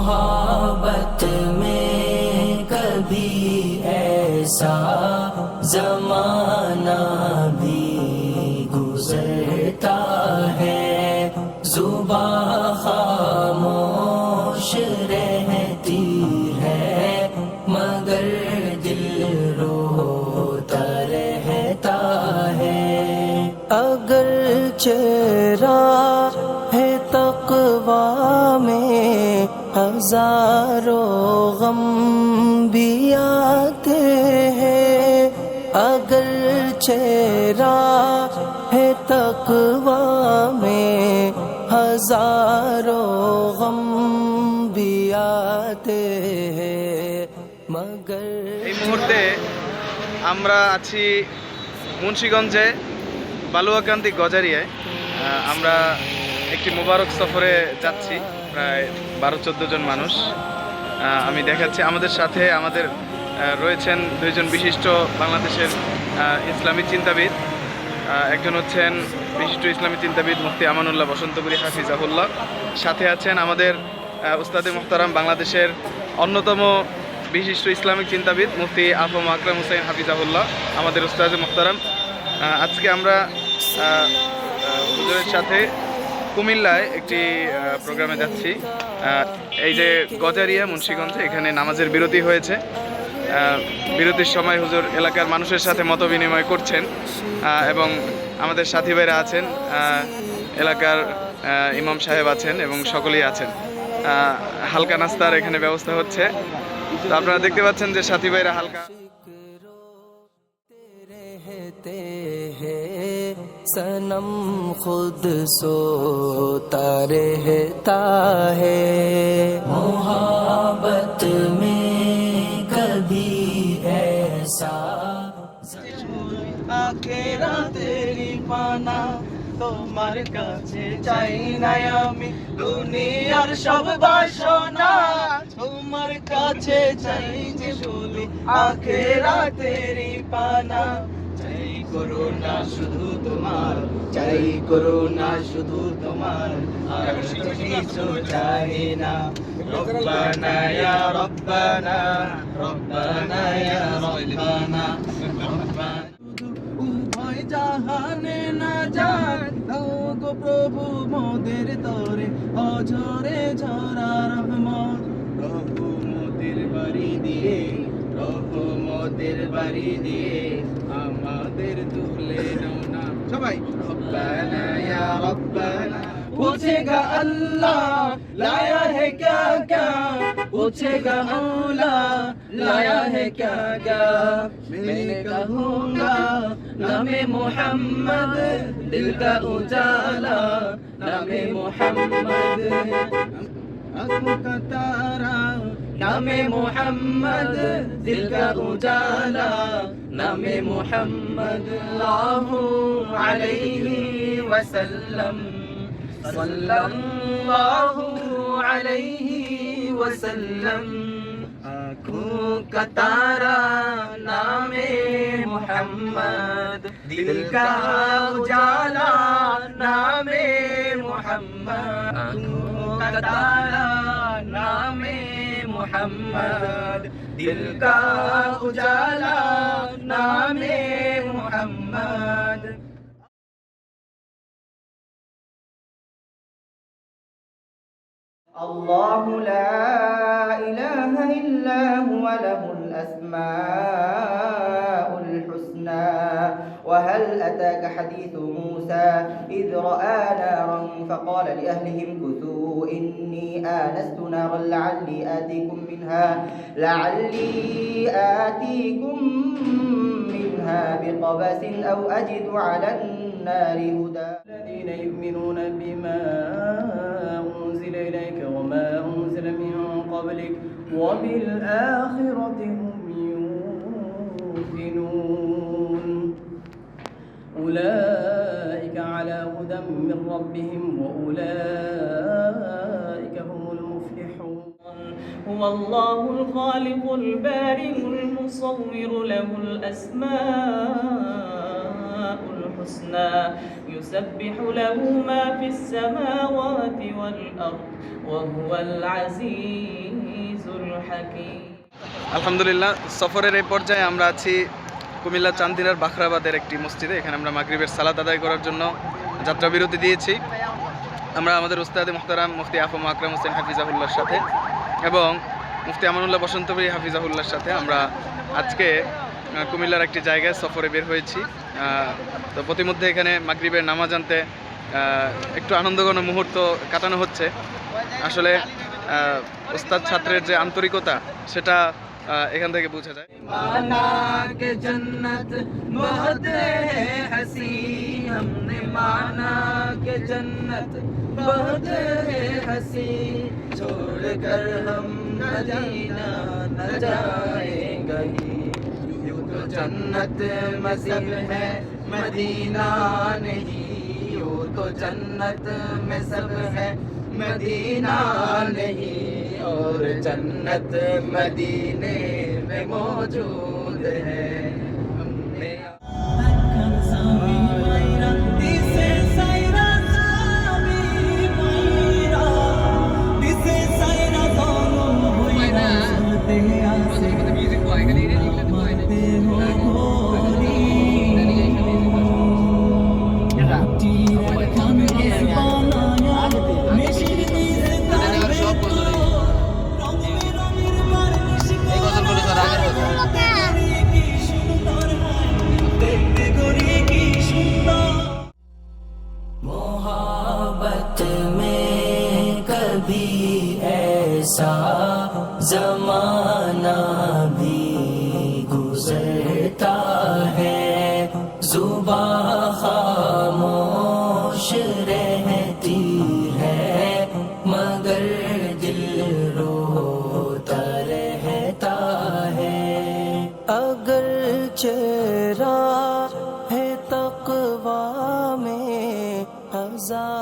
मोहब्बत में कभी ऐसा जमाना भी गुजरता है, जुबां खामोश रहती है मगर दिल रोता रहता है। अगर चेहरा है तक़वा में हजारों गम भी आते हैं, अगर चेहरा है तक़वा में हजारों गम भी आते हैं मगर। এই মুহূর্তে আমরা আছি মুন্সিগঞ্জে বালুয়াকান্দি গজারিয়ায়। আমরা একটি মোবারক সফরে যাচ্ছি, প্রায় 12-14 জন মানুষ। আমি দেখাচ্ছি আমাদের সাথে আমাদের রয়েছেন দুইজন বিশিষ্ট বাংলাদেশের ইসলামী চিন্তাবিদ। একজন হচ্ছেন বিশিষ্ট ইসলামী চিন্তাবিদ মুফতি আমানুল্লাহ বসন্তপুরী হাফিজাহুল্লাহ, সাথে আছেন আমাদের উস্তাদে মুহতারাম বাংলাদেশের অন্যতম বিশিষ্ট ইসলামিক চিন্তাবিদ মুফতি আফম আকরাম হুসাইন হাফিজাহুল্লাহ, আমাদের উস্তাদে মুহতারাম। আজকে আমরা হুজুরের সাথে কুমিল্লায় একটি প্রোগ্রামে যাচ্ছি। এই যে গজারিয়া মুন্সিগঞ্জে, এখানে নামাজের বিরতি হয়েছে। বিরতির সময় হুজুর এলাকার মানুষের সাথে মত বিনিময় করছেন এবং আমাদের সাথী ভাইরা আছেন, এলাকার ইমাম সাহেব আছেন এবং সকলেই আছেন। হালকা নাস্তার এখানে ব্যবস্থা হচ্ছে, তো আপনারা দেখতে পাচ্ছেন যে সাথী ভাইরা হালকা। सनम खुद सोता रहता है, मोहब्बत में कभी ऐसा। আখেরা তেরি পানা তোমার কাছে চাই না আমি, দুনিয়ার সব বাসনা তোমার কাছে চাই যে শুধু আখেরা তেরি পানা। চাই করুণা শুধু তোমার, চাই করুণা শুধু তোমার, আর কিছু চাই না। রব্বানা ইয়া রব্বানা, রব্বানা ইয়া রব্বানা, রব্বানা। উভয় জাহানে না যান দাও গো প্রভু মোদের তরে, অঝরে ঝরা রহমত রহমতের বাড়ি দিয়ে, রহমতের বাড়ি দিয়ে আমাদের তুলে নাও না সবাই। রব্বানা ইয়া রব্বানা, पूछेगा अल्लाह लाया है क्या क्या, पूछेगा मौला लाया है क्या क्या। मैं कहूँगा नामे मोहम्मद दिल का उजाला, नामे मोहम्मद आँखों का तारा, नामे मोहम्मद दिल का उजाला, नामे मोहम्मद सल्लल्लाहु अलैहि वसल्लम, सल्लल्लाहु अलैहि वसल्लम। आँखों का तारा नामे मोहम्मद, दिल का उजाला नामे मोहम्मद। आँखों का तारा नामे मोहम्मद, दिल का उजाला नामे मोहम्मद। الله لا إله إلا هو له الأسماء الحسنى. وهل أتاك حديث موسى إذ رأى نارا فقال لأهلهم كثوا إني آنست نارا لعلي آتيكم منها بقبس أو أجد على النار هدى. الذين يؤمنون بما أنزل إليك وما أنزل من قبلك وبالآخرة هم يوقنون. أولئك على هدى من ربهم وأولئك هم المفلحون. هو الله الخالق البارئ المصور له الأسماء الحسنى يسبح له ما في السماوات والأرض وهو العزيز الحكيم আলহামদুলিল্লাহ, সফরের এই পর্যায়ে আমরা আছি কুমিল্লা চান্দিনার বাখরাবাদের একটি মসজিদে। এখানে আমরা মাগরিবের সালাত আদায় করার জন্য যাত্রা বিরতি দিয়েছি। আমরা আমাদের উস্তাদে মুহতারাম মুফতি আফম আকরাম হোসেন হাফিজাহুল্লাহর সাথে এবং মুফতি আমানুল্লাহ বসন্তবী হাফিজাহুল্লাহর সাথে আমরা আজকে কুমিল্লার একটি জায়গায় সফরে বের হয়েছি। তো প্রতিমধ্যে এখানে মাগরিবের নামাজ আনতে একটু আনন্দঘন মুহূর্ত কাটানো হচ্ছে। আসলে উস্তাদ ছাত্রের যে আন্তরিকতা সেটা এখান থেকে বোঝা যায়। माना के जन्नत बहुत है हसी हमने माना के जन्नत बहुत है हसी छोड़कर हम मदीना न जाएंगे यूं तो जन्नत मज़ीब है मदीना नहीं यूं तो जन्नत में सब है मदीना नहीं और जन्नत मदीने में मौजूद है हमने मोहब्बत में कभी ऐसा जमाना भी गुजरता है जुबां खामोश रहती है मगर दिल रोता रहता है अगर चेहरा है तकवा में हजार